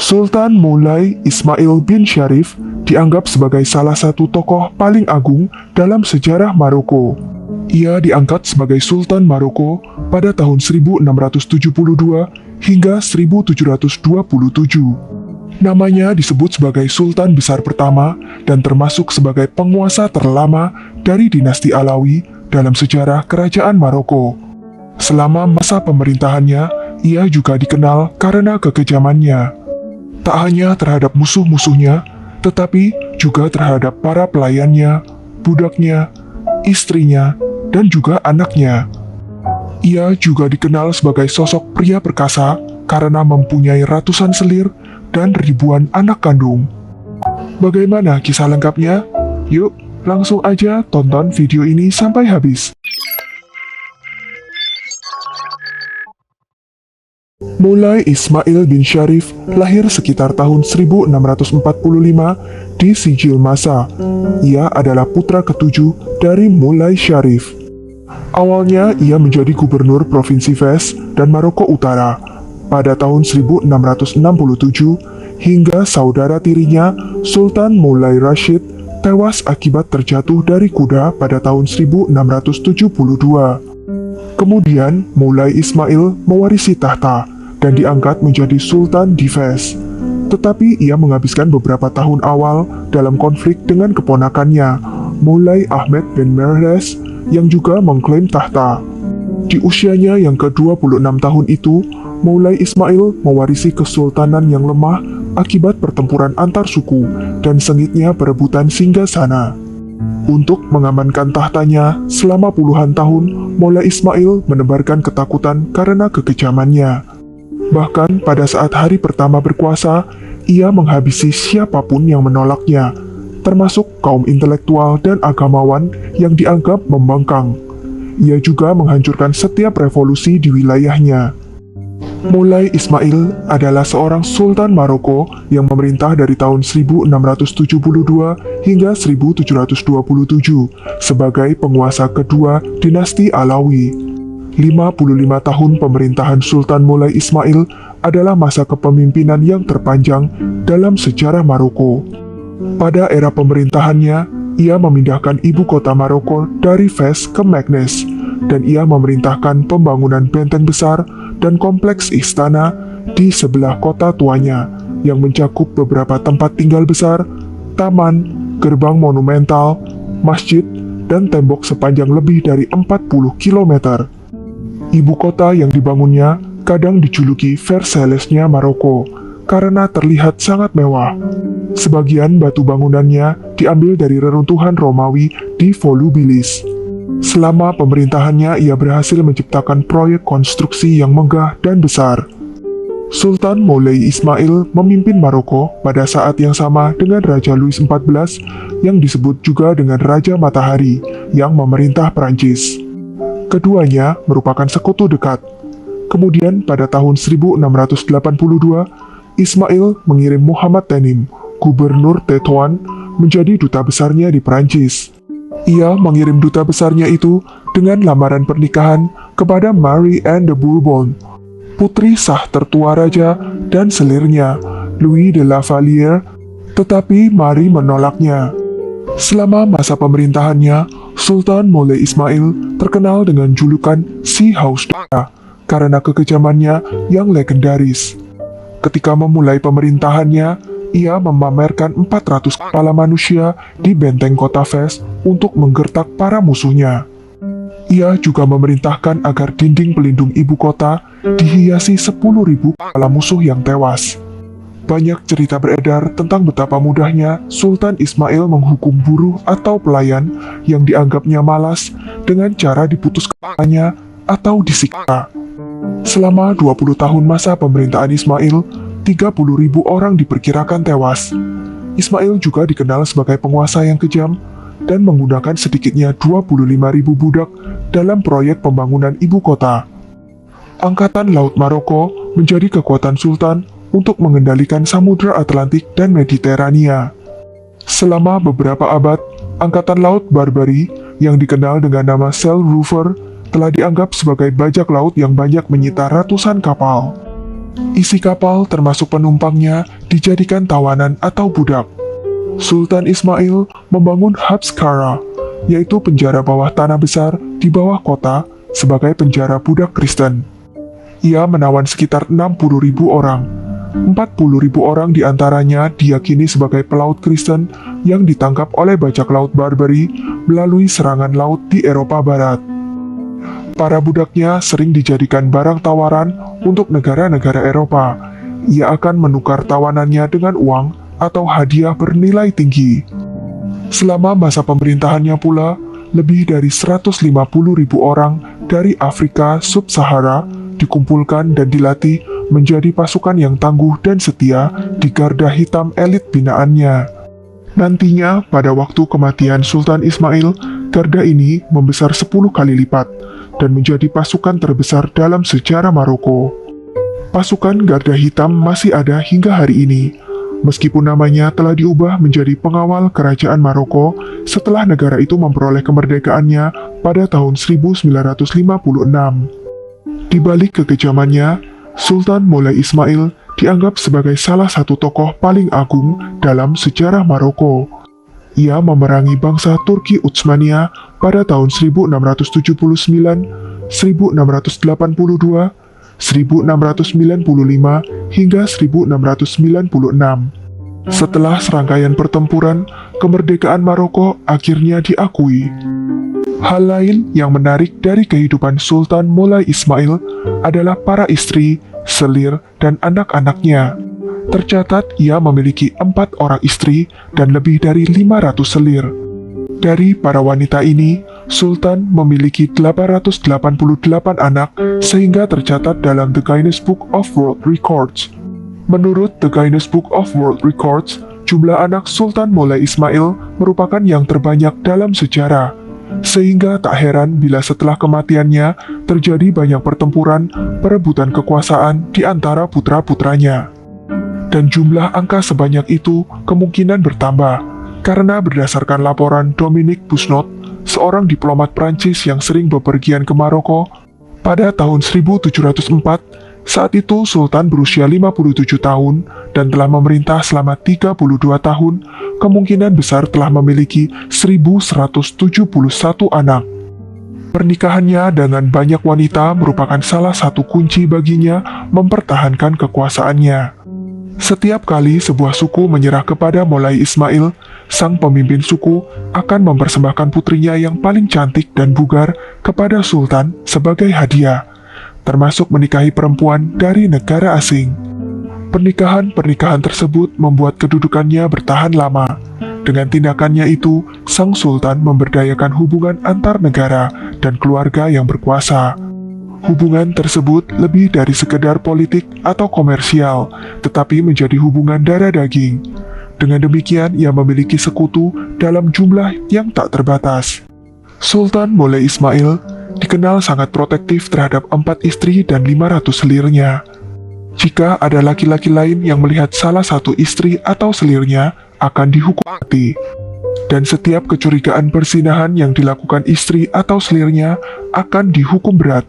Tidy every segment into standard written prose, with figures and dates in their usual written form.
Sultan Moulay Ismail bin Syarif dianggap sebagai salah satu tokoh paling agung dalam sejarah Maroko. Ia diangkat sebagai Sultan Maroko pada tahun 1672 hingga 1727. Namanya disebut sebagai Sultan Besar pertama dan termasuk sebagai penguasa terlama dari dinasti Alawi dalam sejarah kerajaan Maroko. Selama masa pemerintahannya, ia juga dikenal karena kekejamannya. Tak hanya terhadap musuh-musuhnya, tetapi juga terhadap para pelayannya, budaknya, istrinya, dan juga anaknya. Ia juga dikenal sebagai sosok pria perkasa karena mempunyai ratusan selir dan ribuan anak kandung. Bagaimana kisah lengkapnya? Yuk, langsung aja tonton video ini sampai habis. Moulay Ismail bin Syarif lahir sekitar tahun 1645 di Sijil Masa. Ia adalah putra ketujuh dari Moulay Syarif. Awalnya ia menjadi gubernur Provinsi Fez dan Maroko Utara pada tahun 1667 hingga saudara tirinya Sultan Moulay Rashid tewas akibat terjatuh dari kuda pada tahun 1672. Kemudian Moulay Ismail mewarisi tahta dan diangkat menjadi Sultan di Fez. Tetapi ia menghabiskan beberapa tahun awal dalam konflik dengan keponakannya, Moulay Ahmed bin Merhes, yang juga mengklaim tahta. Di usianya yang ke-26 tahun itu, Moulay Ismail mewarisi kesultanan yang lemah akibat pertempuran antar suku dan sengitnya perebutan singgasana. Untuk mengamankan tahtanya, selama puluhan tahun, Moulay Ismail menebarkan ketakutan karena kekejamannya. Bahkan pada saat hari pertama berkuasa, ia menghabisi siapapun yang menolaknya, termasuk kaum intelektual dan agamawan yang dianggap membangkang. Ia juga menghancurkan setiap revolusi di wilayahnya. Moulay Ismail adalah seorang Sultan Maroko yang memerintah dari tahun 1672 hingga 1727 sebagai penguasa kedua dinasti Alawi. 55 tahun pemerintahan Sultan Moulay Ismail adalah masa kepemimpinan yang terpanjang dalam sejarah Maroko. Pada era pemerintahannya, ia memindahkan ibu kota Maroko dari Fez ke Meknes, dan ia memerintahkan pembangunan benteng besar dan kompleks istana di sebelah kota tuanya yang mencakup beberapa tempat tinggal besar, taman, gerbang monumental, masjid, dan tembok sepanjang lebih dari 40 km. Ibu kota yang dibangunnya kadang dijuluki Versailles-nya Maroko karena terlihat sangat mewah. Sebagian batu bangunannya diambil dari reruntuhan Romawi di Volubilis. Selama pemerintahannya, ia berhasil menciptakan proyek konstruksi yang megah dan besar. Sultan Moulay Ismail memimpin Maroko pada saat yang sama dengan Raja Louis XIV yang disebut juga dengan Raja Matahari yang memerintah Prancis. Keduanya merupakan sekutu dekat. Kemudian pada tahun 1682, Ismail mengirim Muhammad Tenim, gubernur Tétouan, menjadi duta besarnya di Prancis. Ia mengirim duta besarnya itu dengan lamaran pernikahan kepada Marie Anne de Bourbon, putri sah tertua raja dan selirnya, Louis de la Vallière, tetapi Marie menolaknya. Selama masa pemerintahannya, Sultan Moulay Ismail terkenal dengan julukan Si Hausda karena kekejamannya yang legendaris. Ketika memulai pemerintahannya, ia memamerkan 400 kepala manusia di benteng kota Fez untuk menggertak para musuhnya. Ia juga memerintahkan agar dinding pelindung ibu kota dihiasi 10.000 kepala musuh yang tewas. Banyak cerita beredar tentang betapa mudahnya Sultan Ismail menghukum buruh atau pelayan yang dianggapnya malas dengan cara diputus kepalanya atau disiksa. Selama 20 tahun masa pemerintahan Ismail, 30.000 orang diperkirakan tewas. Ismail juga dikenal sebagai penguasa yang kejam dan menggunakan sedikitnya 25.000 budak dalam proyek pembangunan ibu kota. Angkatan Laut Maroko menjadi kekuatan sultan untuk mengendalikan Samudra Atlantik dan Mediterania. Selama beberapa abad, Angkatan Laut Barbary yang dikenal dengan nama Sail Rover telah dianggap sebagai bajak laut yang banyak menyita ratusan kapal. Isi kapal termasuk penumpangnya dijadikan tawanan atau budak. Sultan Ismail membangun Habskara, yaitu penjara bawah tanah besar di bawah kota sebagai penjara budak Kristen. Ia menawan sekitar 60.000 orang. 40.000 orang diantaranya diyakini sebagai pelaut Kristen yang ditangkap oleh bajak laut Barbary melalui serangan laut di Eropa Barat. Para budaknya sering dijadikan barang tawaran untuk negara-negara Eropa. Ia akan menukar tawanannya dengan uang atau hadiah bernilai tinggi. Selama masa pemerintahannya pula, lebih dari 150.000 orang dari Afrika Sub-Sahara dikumpulkan dan dilatih menjadi pasukan yang tangguh dan setia di garda hitam elit binaannya. Nantinya, pada waktu kematian Sultan Ismail, garda ini membesar 10 kali lipat dan menjadi pasukan terbesar dalam sejarah Maroko. Pasukan garda hitam masih ada hingga hari ini, meskipun namanya telah diubah menjadi pengawal kerajaan Maroko setelah negara itu memperoleh kemerdekaannya pada tahun 1956. Di balik kekejamannya, Sultan Moulay Ismail dianggap sebagai salah satu tokoh paling agung dalam sejarah Maroko. Ia memerangi bangsa Turki Utsmania pada tahun 1679, 1682, 1695, hingga 1696. Setelah serangkaian pertempuran, kemerdekaan Maroko akhirnya diakui. Hal lain yang menarik dari kehidupan Sultan Moulay Ismail adalah para istri, selir, dan anak-anaknya. Tercatat ia memiliki 4 orang istri dan lebih dari 500 selir. Dari para wanita ini, Sultan memiliki 888 anak sehingga tercatat dalam The Guinness Book of World Records. Menurut The Guinness Book of World Records, jumlah anak Sultan Moulay Ismail merupakan yang terbanyak dalam sejarah. Sehingga tak heran bila setelah kematiannya terjadi banyak pertempuran perebutan kekuasaan di antara putra-putranya. Dan jumlah angka sebanyak itu kemungkinan bertambah, karena berdasarkan laporan Dominique Busnot, seorang diplomat Prancis yang sering bepergian ke Maroko, pada tahun 1704, saat itu Sultan berusia 57 tahun dan telah memerintah selama 32 tahun, kemungkinan besar telah memiliki 1.171 anak. Pernikahannya dengan banyak wanita merupakan salah satu kunci baginya mempertahankan kekuasaannya. Setiap kali sebuah suku menyerah kepada Moulay Ismail, sang pemimpin suku akan mempersembahkan putrinya yang paling cantik dan bugar kepada Sultan sebagai hadiah, termasuk menikahi perempuan dari negara asing. Pernikahan-pernikahan tersebut membuat kedudukannya bertahan lama. Dengan tindakannya itu, sang sultan memberdayakan hubungan antar negara dan keluarga yang berkuasa. Hubungan tersebut lebih dari sekedar politik atau komersial, tetapi menjadi hubungan darah daging. Dengan demikian, ia memiliki sekutu dalam jumlah yang tak terbatas. Sultan Moulay Ismail dikenal sangat protektif terhadap 4 istri dan 500 selirnya. Jika ada laki-laki lain yang melihat salah satu istri atau selirnya, akan dihukum mati. Dan setiap kecurigaan perzinahan yang dilakukan istri atau selirnya akan dihukum berat.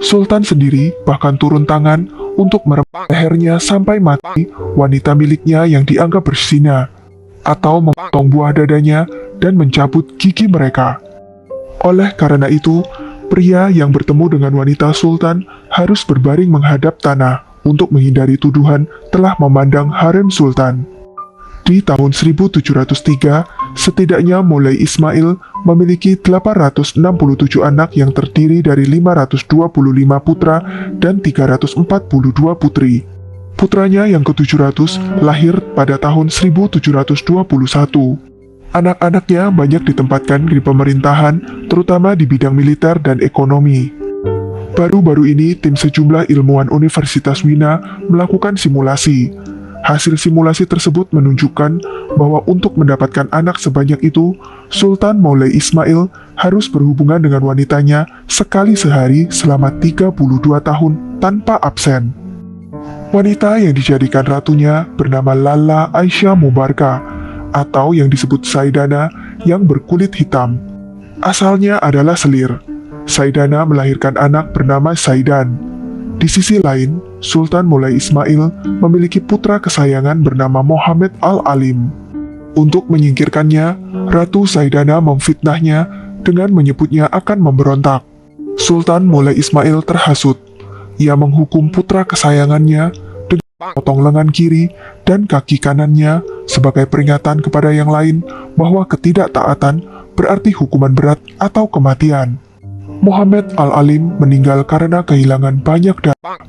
Sultan sendiri bahkan turun tangan untuk merempak lehernya sampai mati wanita miliknya yang dianggap berzina, atau memotong buah dadanya dan mencabut gigi mereka. Oleh karena itu, pria yang bertemu dengan wanita sultan harus berbaring menghadap tanah untuk menghindari tuduhan telah memandang harem sultan. Di tahun 1703, setidaknya Moulay Ismail memiliki 867 anak yang terdiri dari 525 putra dan 342 putri. Putranya yang ke-700 lahir pada tahun 1721. Anak-anaknya banyak ditempatkan di pemerintahan, terutama di bidang militer dan ekonomi. Baru-baru ini, tim sejumlah ilmuwan Universitas Wina melakukan simulasi. Hasil simulasi tersebut menunjukkan bahwa untuk mendapatkan anak sebanyak itu, Sultan Moulay Ismail harus berhubungan dengan wanitanya sekali sehari selama 32 tahun tanpa absen. Wanita yang dijadikan ratunya bernama Lalla Aisyah Mubarka, atau yang disebut Saidana, yang berkulit hitam. Asalnya adalah selir. Saidana melahirkan anak bernama Saidan. Di sisi lain, Sultan Moulay Ismail memiliki putra kesayangan bernama Muhammad Al-Alim. Untuk menyingkirkannya, Ratu Saidana memfitnahnya dengan menyebutnya akan memberontak. Sultan Moulay Ismail terhasut. Ia menghukum putra kesayangannya dengan memotong lengan kiri dan kaki kanannya sebagai peringatan kepada yang lain bahwa ketidaktaatan berarti hukuman berat atau kematian. Muhammad Al-Alim meninggal karena kehilangan banyak darah.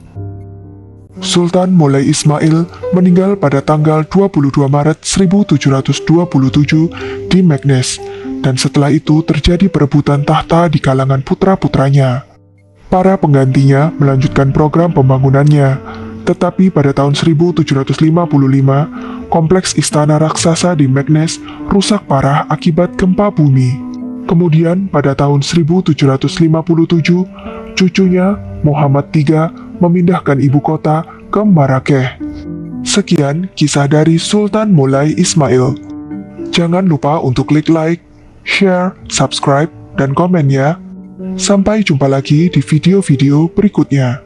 Sultan Moulay Ismail meninggal pada tanggal 22 Maret 1727 di Meknes, dan setelah itu terjadi perebutan tahta di kalangan putra-putranya. Para penggantinya melanjutkan program pembangunannya, tetapi pada tahun 1755, kompleks istana raksasa di Meknes rusak parah akibat gempa bumi. Kemudian pada tahun 1757, cucunya Muhammad III memindahkan ibu kota ke Marrakech. Sekian kisah dari Sultan Moulay Ismail. Jangan lupa untuk klik like, share, subscribe, dan komen ya. Sampai jumpa lagi di video-video berikutnya.